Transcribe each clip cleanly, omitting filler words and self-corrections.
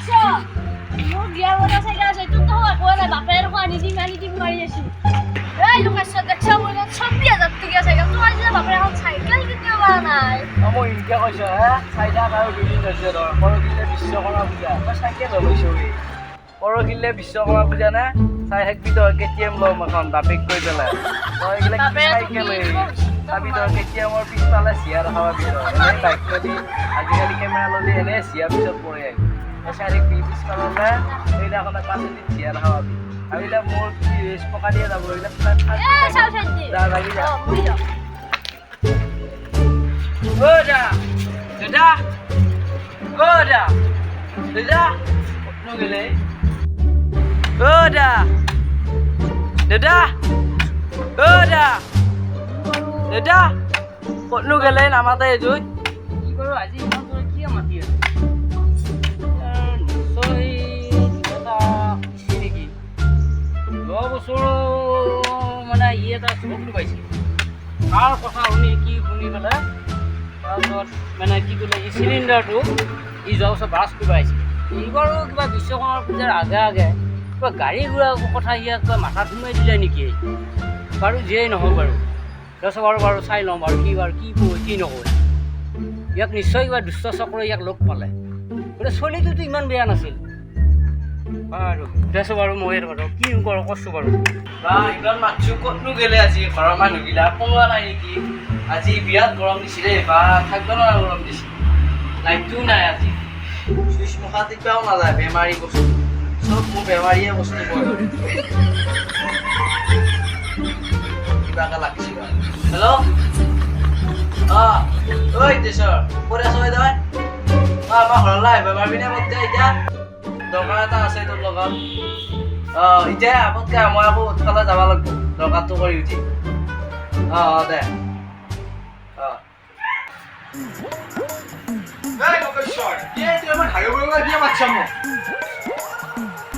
আছো মোৰ বিয়াৰ কথা চাইকা আছে তোৰ তো একো নাই বাপেৰ খোৱা নিদিম মাৰি আছো এই লোকেশ দেখছ মই 26000 টকা চাইকেল তোমাৰ যে বাপেৰ এখন চাইকেল কিনিব পৰা নাই মই ইনকে কৈছো হে চাইদা আৰু দুদিন হৈছে ধৰ পৰহিলে বিশ্বকৰ্মা পূজা মই চাইকেল লৈছো পৰহিলে বিশ্বকৰ্মা পূজা না চাই থাকবি তই কেটিএম ল'ম এখন বাপেক কৈ পেলাই তই এইবিলাক চাইকেল চাবি তই কেটিএমৰ পিছফালে চিয়াৰ খাবা পিছত এনেই বাইক ল'লি আজিকালি কেমেৰা ল'লি এনেই চিয়াৰ পিছত পৰি আহিবি তই চাই থাকবি পিছফাললে সেইদিনাখনে পাচলি চিয়াৰ খাৱাবি আৰু এতিয়া মোৰ পকা দিয়ে যাব এইবিলাক যা লাগি যা Goda! Goda! Goda! Goda! No gele. Goda! Goda! Goda! Goda! Kotno gele namata ejoi. Ki koru aji imon kore ki amati ase. Soi kota ini ki. Do bosoro mana iye ta soklu paisi. Ar kotha huni ki huni bela তাৰপিছত মানে কি ক'লে এই চিলিণ্ডাৰটো ই যোৱা বছৰ bus কৰিব আহিছিল এইবাৰো কিবা বিশ্বকৰ্মা পূজাৰ আগে আগে কিবা গাড়ী ঘোঁৰা কথা ইয়াক কিবা মাথাত সোমাই দিলে নেকি বাৰু যিয়েই নহওক বাৰু তাৰপিছত বাৰু চাই ল'ম বাৰু কি কি নকয় ইয়াক নিশ্চয় কিবা দুষ্ট চক্ৰই ইয়াক লগ পালে গতিকে চলিটোতো ইমান বেয়া নাছিল বাৰু তাৰপিছত বাৰু মই কি কৰোঁ কৈছোঁ বাৰু বা ইমান মাতছোঁ ক'তনো গ'লে আজি ঘৰৰ মানুহগিলা কোনোৱা নাই নেকি আজি বিৰাট গৰম দিছিলে বা থাকিব নোৱাৰা গৰম দিছিল লাইটটোও নাই আজি চুইচ মুখা টিপাও নাযায় বেমাৰী বস্তু চব মোৰ বেমাৰীয়ে বস্তু কিবাকে লাগিছিল হেল্ল' ঐ তেছৰ ক'ত আছ তই আমাৰ ঘৰলৈ আহিব পাৰিবিনে মোক এতিয়া দৰকাৰ এটা আছে তোৰ লগত এতিয়া আগতকৈ মই আকৌ উৎফালে যাব লাগিব দৰকাৰটো কৰি উঠি দে Hey, Lokeshwar, ये तेरे में ढाई बजे का क्या बच्चा मो?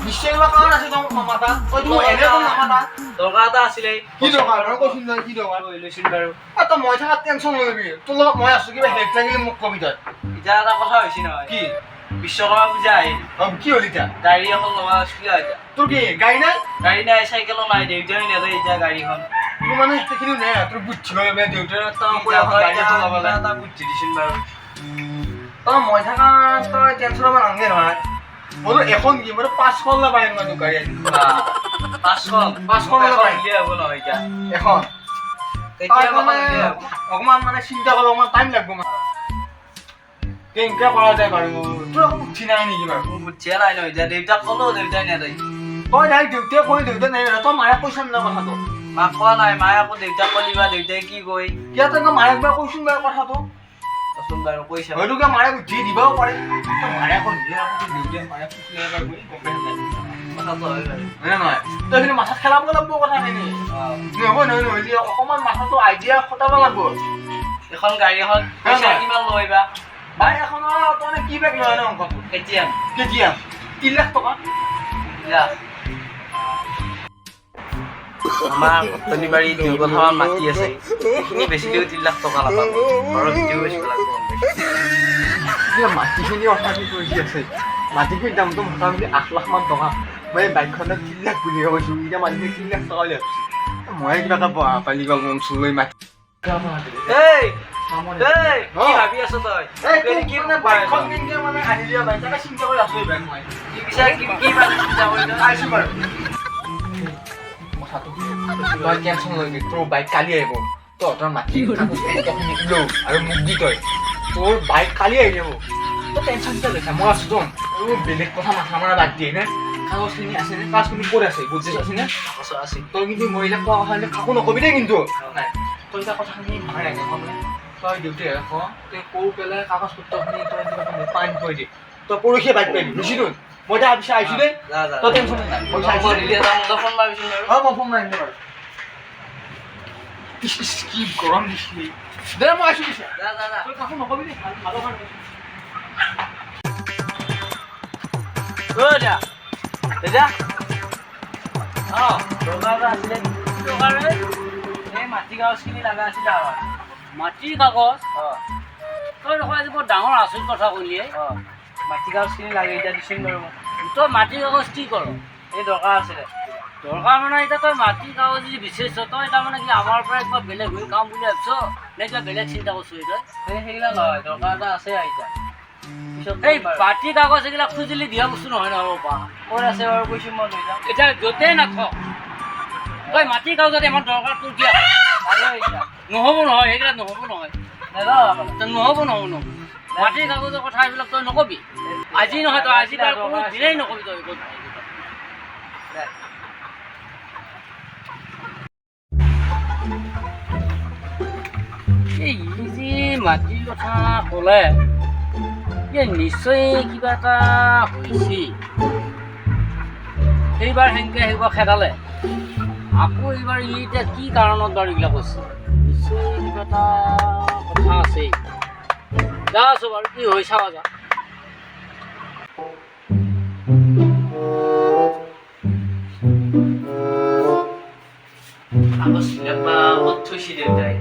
निश्चय में कौन ऐसे तो मामा था? और तू ऐसे तो मामा था? দৰকাৰ এটা আছিলে কি দৰকাৰ? মই কৈছো নহয় কি দৰকাৰ? লৈছিল বাৰু তই মই থাকাত টেনচন নলবি তোৰ লগত মই আছো কিবা হেল্প লাগিলে মোক কবি তই এতিয়া এটা কথা হৈছে নহয় কি বিশ্বকৰ্মা পূজা আহিল কি হ'ল এতিয়া গাড়ী এখন ল'ব আছিলে এতিয়া তোৰ কি গাড়ী নাই গাড়ী নাই চাইকেলো নাই দেউতাই নেদে এতিয়া গাড়ীখন তোৰ মানে সেইখিনি নাই তোৰ বুদ্ধি লৈ বে দেউতাৰ এটা বুদ্ধি দিছিল বাৰু তই মই থাকা তই টেনচন ল'ব নালাগে নহয় মই এখন কি মই 5খন ল'ব পাৰিম মই গাড়ী 5খন ল'ব পাৰিম হ'ব নহয় এতিয়া এখন তেতিয়া অকমান মানে চিন্তা কৰিব অকমান টাইম লাগিব মানে কেনেকৈ কৰা যায় বাৰু তোৰ একো বুদ্ধি নাই নেকি বাৰু মোৰ বুদ্ধিয়ে নাই নহয় এতিয়া দেউতাক ক'লো দেউতাই নেদে তই নাই দেউতাই কৈ দেউতাই নাই তই মায়ে কৈছা নাই কথাটো মাক কোৱা নাই মায়ে আকৌ দেউতাক ক'লিবা দেউতাই কি কয় কিয় তই মায়েক বাৰু কৈছোন বাৰু কথাটো কচোন বাৰু কৈছে হয়তোকে মায়ে বুদ্ধি দিবও পাৰে তই মায়ে কৈছিলে আকৌ দেউতাই মায়ে কৈছিলে এবাৰ বুলি গমে কথাটো হয় বাৰু হয়নে নহয় তই কিন্তু মাথাত খেলাব লাগিব কথাখিনি নহ'ব নহ'লে অকণমান মাথাটো আইডিয়া খটাব লাগিব এখন গাড়ী এখন পইচা কিমান লয়বা বাইক এখনৰ তই কি বেগ লয় ন অংকটো কেতিয়াম 3 লাখ টকা আমাৰ কটনীবাৰী দুৰ্গঠামান মাটি আছে সেইখিনি বেচিলেও 3 লাখ টকা নাপাব ঘৰৰ ভিডিঅ' বেচিব লাগিব মাটিখিনি অশান্তি কৰি আছে মাটিখিনিৰ দামটো মোটামুটি 8 লাখ মান টকা মই বাইকখনত 3 লাখ বুলি কৈছোঁ এতিয়া মাটিখিনি 3 লাখ টকা লৈ মই কিবা এটা পালি গ'ল অঞ্চল লৈ মাটি কি ভাবি আছ তই কি মানে বাইকখন কিনকে মানে আহিলি বাইক তাকে চিন্তা কৰি আছোঁ বাইক মই কি বিচাৰ কি মানে চিন্তা কৰি আহিছোঁ বাৰু কথাটো তই টেনচন নলবি তোৰ বাইক কালি আহিব তহঁতৰ মাটি কাগজখিনি লওঁ আৰু মোক দি তই তোৰ বাইক কালি আহি যাব তই টেনচন কিয় লৈছা মই আছোঁ তোৰ আৰু বেলেগ কথা মাথা মাৰা বাদ দিয়ে নে কাগজখিনি আছেনে কাগজখিনি ক'ত আছে বুজি আছেনে আছে তই কিন্তু মহিলাক কোৱা কথা কাকো নকবি দেই কিন্তু নাই তই এতিয়া কথাখিনি মাৰে তই দেউতাই কওঁ তই কৈ পেলাই কাগজ পত্ৰখিনি তই পাই কৈ দিয়ে তই পৰহিয়ে বাইক পাবি বুজিলোঁ মই এতিয়া পিছে আহিছোঁ দেই তই টেনচন নাই মই ফোন মাৰিছোঁ মই ফোন মাৰিম দে বাৰু কি গৰম দিছিলি দে মই আহিছোঁ পিছে তই কাকো নকবি দেই ভালো কাৰণে মাটি কাগজখিনি লগা আছিলে মাটিৰ কাগজ তই দেখোন আজি বৰ ডাঙৰ আচৰিত কথা ক'লিয়ে মাটি কাগজখিনি লাগে এতিয়া দিছিল বাৰু তই মাটি কাগজ কি কৰ এই দৰকাৰ আছিলে দৰকাৰ মানে এতিয়া তই মাটি কাগজ যদি বিচাৰিছ তই তাৰমানে কি আমাৰ পৰা কিবা বেলেগ হৈ কাম বুলি ভাবিছ নে কিবা বেলেগ চিন্তা কৰিছ তই সেইবিলাক নহয় দৰকাৰ এটা আছে এতিয়া এই মাটি কাগজ এইবিলাক খুজিলে দিয়া বস্তু নহয় নহয় পা ক'ত আছে বাৰু কৈছোঁ মই লৈ যাম এতিয়া য'তেই নাথাক তই মাটি কাগজত ইমান দৰকাৰ তোৰ দিয়া নহ'ব নহয় সেইবিলাক নহ'ব নহয় নহ'ব নহ'ব মাটিৰ কাগজৰ কথা এইবিলাক তই নকবি আজি নহয় তই আজি বাৰু কোনো দিনেই নকবি তই এই যি মাটিৰ কথা ক'লে নিশ্চয় কিবা এটা হৈছে সেইবাৰ সেনেকৈ সেইবাৰ খেদালে আকৌ এইবাৰ ই এতিয়া কি কাৰণত বাৰু এইবিলাক কৈছে নিশ্চয় কিবা এটা কথা আছেই যা আছোঁ বাৰু কি হৈ চাবা যা ক'ত থৈছে দেউতাই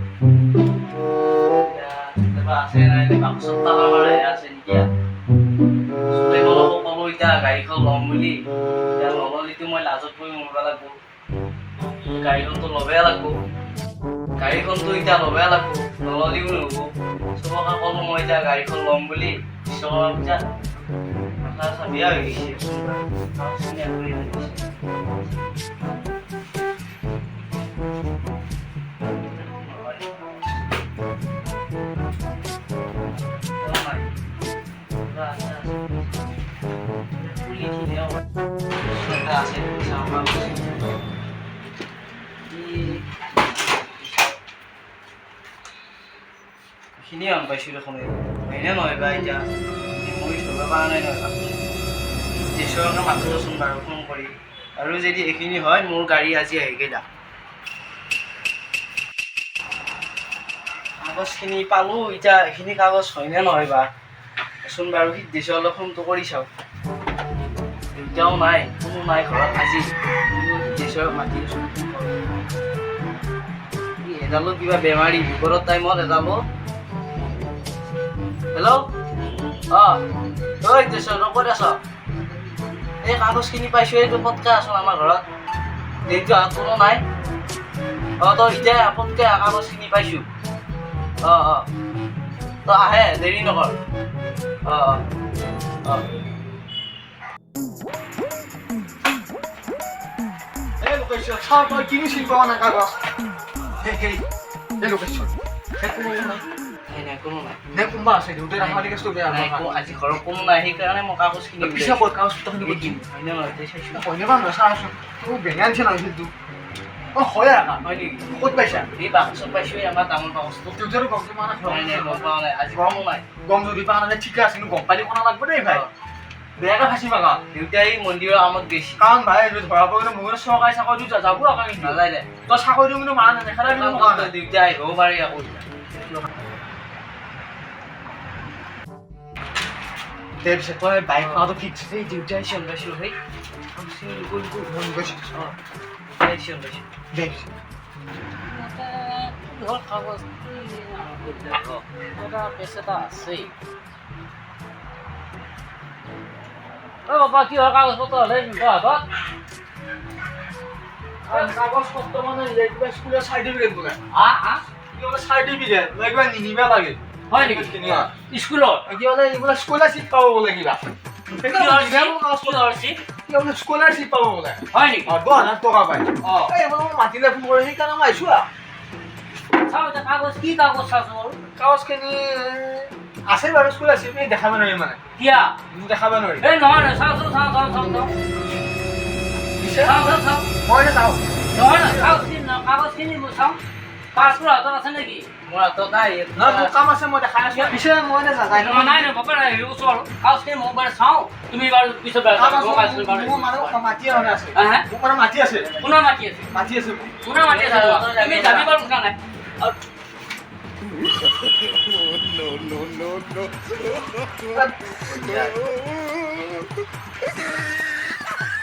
আছে নাই বাকচত তালা মাৰাই আছে নেকি চবেই ক'ব এতিয়া গাড়ীখন ল'ম বুলি এতিয়া নল'লেতো মই লাজত পৰি মৰিব লাগিব গাড়ীখনটো ল'বই লাগিব গাড়ীখনটো এতিয়া ল'বই লাগিব নল'লেও নহ'ব চবকে ক'লো মই এতিয়া গাড়ীখন ল'ম বুলি বিশ্বকৰ্মা পূজা মাথা চাথা বেয়া হৈ গৈছে খিনি আন পাইছোঁ দেখোন হয়নে নহয় বা এতিয়া মই ধৰিব পৰা নাই নহয় ঈশ্বৰকে মাতিবচোন বাৰু ফোন কৰি আৰু যদি এইখিনি হয় মোৰ গাড়ী আজি আহি গেলা কাগজখিনি পালোঁ এতিয়া এইখিনি কাগজ হয়নে নহয় বা চোন বাৰু সিদ্ধেশ্বৰ অলপ ফোনটো কৰি চাওঁ এতিয়াও নাই কোনো নাই ঘৰত আজি সিদ্ধেশ্বৰক মাতি আছোঁ এডালো কিবা বেমাৰী বিপদৰ টাইমত এডালো হেল্ল' অঁ ঐ সিদ্ধেশ্বৰ তই ক'ত আছ এই কাগজখিনি পাইছোঁ এইটো পটকৈ আছোঁ আমাৰ ঘৰত দেউতাহঁত কোনো নাই অঁ তই এতিয়া পটকৈ কাগজখিনি পাইছোঁ অঁ অঁ তই আহে দেৰি নকৰ অঁ অঁ অঁ এই লোকেশ্বৰ চাওঁ তই কিনো চিনি পোৱা নাই কাগজ সেই লোকেশ্বৰ কোনো নাই নে কোনোবা আছে দেউতাই ৰাখালি কেছটো বেয়া আজি ঘৰত কোনো নাই সেইকাৰণে মই কাগজখিনি পিছে ক'ত কাগজটো ক'ত দিম হয়নে নহয় তই চাইছোঁ হয়নে বা নহয় চাচোন তোৰ বেঙা নিচিনা হৈছিল তোৰ অঁ হয় আকা হয় নেকি ক'ত পাইছা এই বাকচত পাইছোঁ আমাৰ ডাঙৰ বাকচটো দেউতাৰো গমটো পোৱা নাই নাই গম পোৱা নাই আজি গমো নাই গম যদি পোৱা নাই ঠিকে আছে কিন্তু গম পালি কোনা লাগব দেই ভাই বেয়াকৈ ফাঁচি মাগা দেউতাই মন্দিৰৰ কামত গৈছে কাৰণ ভাই ধৰা পৰিলে মোৰ চৰকাৰী চাকৰিটো যাব আকৌ কিন্তু নাযায় দে তই চাকৰিটো কিন্তু মাৰা নেদেখা দেউতাই আহিবও পাৰি আকৌ তাৰপিছত তই বাইক খোৱাটো ফিক্স এই দেউতাই চিঞৰ পাইছিলোঁ সেই কাগজ পেচ এটা আছেই অ' বাবা কিহৰ কাগজ পত্ৰ হ'লে হাতত কাগজ পত্ৰ মানে কিবা স্কুলৰ চাৰ্টিফিকেট বোলে কিবা চাৰ্টিফিকেট কিবা নিনিবা লাগে হয় নেকি স্কুলত এইবিলাক স্কলাৰশ্বিপ পাব বোলে কিবা স্কলাৰশ্বিপ পাব বোলে হয় নেকি 10,000 টকা পায় এইবোৰ মাতিলে ফোন কৰে সেইকাৰণে মই আহিছোঁ চাওঁ এতিয়া কাগজ কি কাগজ চাচোন আৰু কাগজখিনি আছে বাৰু স্কলাৰশ্বিপ এই দেখাব নোৱাৰিম মানে কিয়া দেখাব নোৱাৰিম এই নহয় নহয় চাওঁ মই চাওঁ নহয় নহয় কাগজখিনি চাওঁ পাছপোৰ্ট হাতত আছে নেকি মোৰ হাতত নাই মোৰ কাম আছে মই দেখাই আছোঁ পিছে মই নাযায় নাই নাই বাবা নাই ওচৰ কাগজখিনি মই বাৰু চাওঁ তুমি বাৰু পিছত মোৰ মানুহ মাটি আছে মোক মানে মাটি আছে কোনে মাতি আছে কোনে মাতি আছে তুমি যাবি বাৰু কথা নাই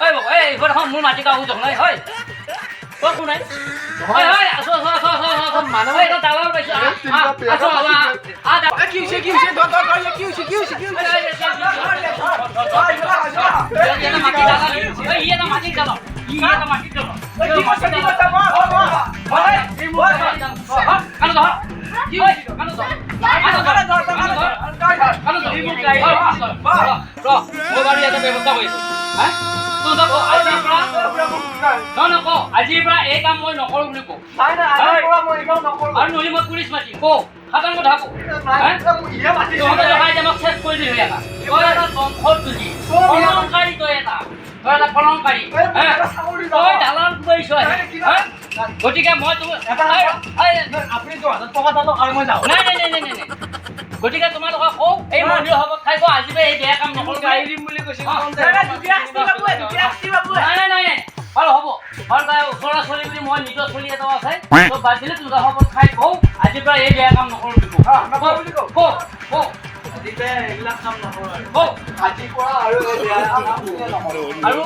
এই বাবা এই এইখন মোৰ মাটি কাগজ নাই হয় তই কোনে হয় হয় আছো আছো আছো আছো আছো মানুহ এটা দালাল পাইছো আছো কি হৈছে কি হৈছে কি হৈছে কি হৈছে কি হৈছে আজিৰ পৰা এই কাম মই নকৰো বুলি কওঁ আৰু নহলে মই পুলিচ মাতিম কওঁ খাটাং কথা কওঁ তহঁতে লগাই আমাক চেছ কৰি দিলি এটা তই এটা বংশত তুলি কলংকাৰী তই এটা কলংকাৰী তই দালাল কৰিছ গতিকে মই আপুনি 2000 টকা দালক আৰু মই যাওঁ নাই নাই নাই নাই নাই গতিকে তোমালোকক কওঁ এই মন্দিৰ হ'ব খাই আজি এই বেয়া কাম নকৰো দিম বুলি কৈছে নাই নাই নাই ভাল হ'ব ভাল তাই ওচৰা চলি বুলি মই নিজৰ চলি এটাও আছে তো বাদ দিলে তোৰ হ'ব খাই কওঁ আজিৰ পৰা এই বেয়া কাম নকৰো বুলি কওঁ আৰু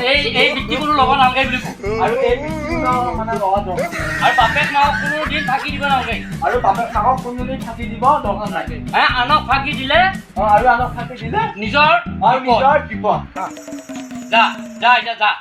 এই বৃত্তিবোৰো ল'ব নালাগে বুলি কওঁ আৰু এই মানে আৰু বাপেক মাকক কোনো দিন ফাঁকি দিব নালাগে আৰু বাপেক মাকক কোনোদিন থাকি দিব দৰকাৰ নাই আনক ফাঁকি দিলে আৰু আনক থাকি দিলে নিজৰ আৰু নিজৰ বিপদ যা যা এতিয়া যা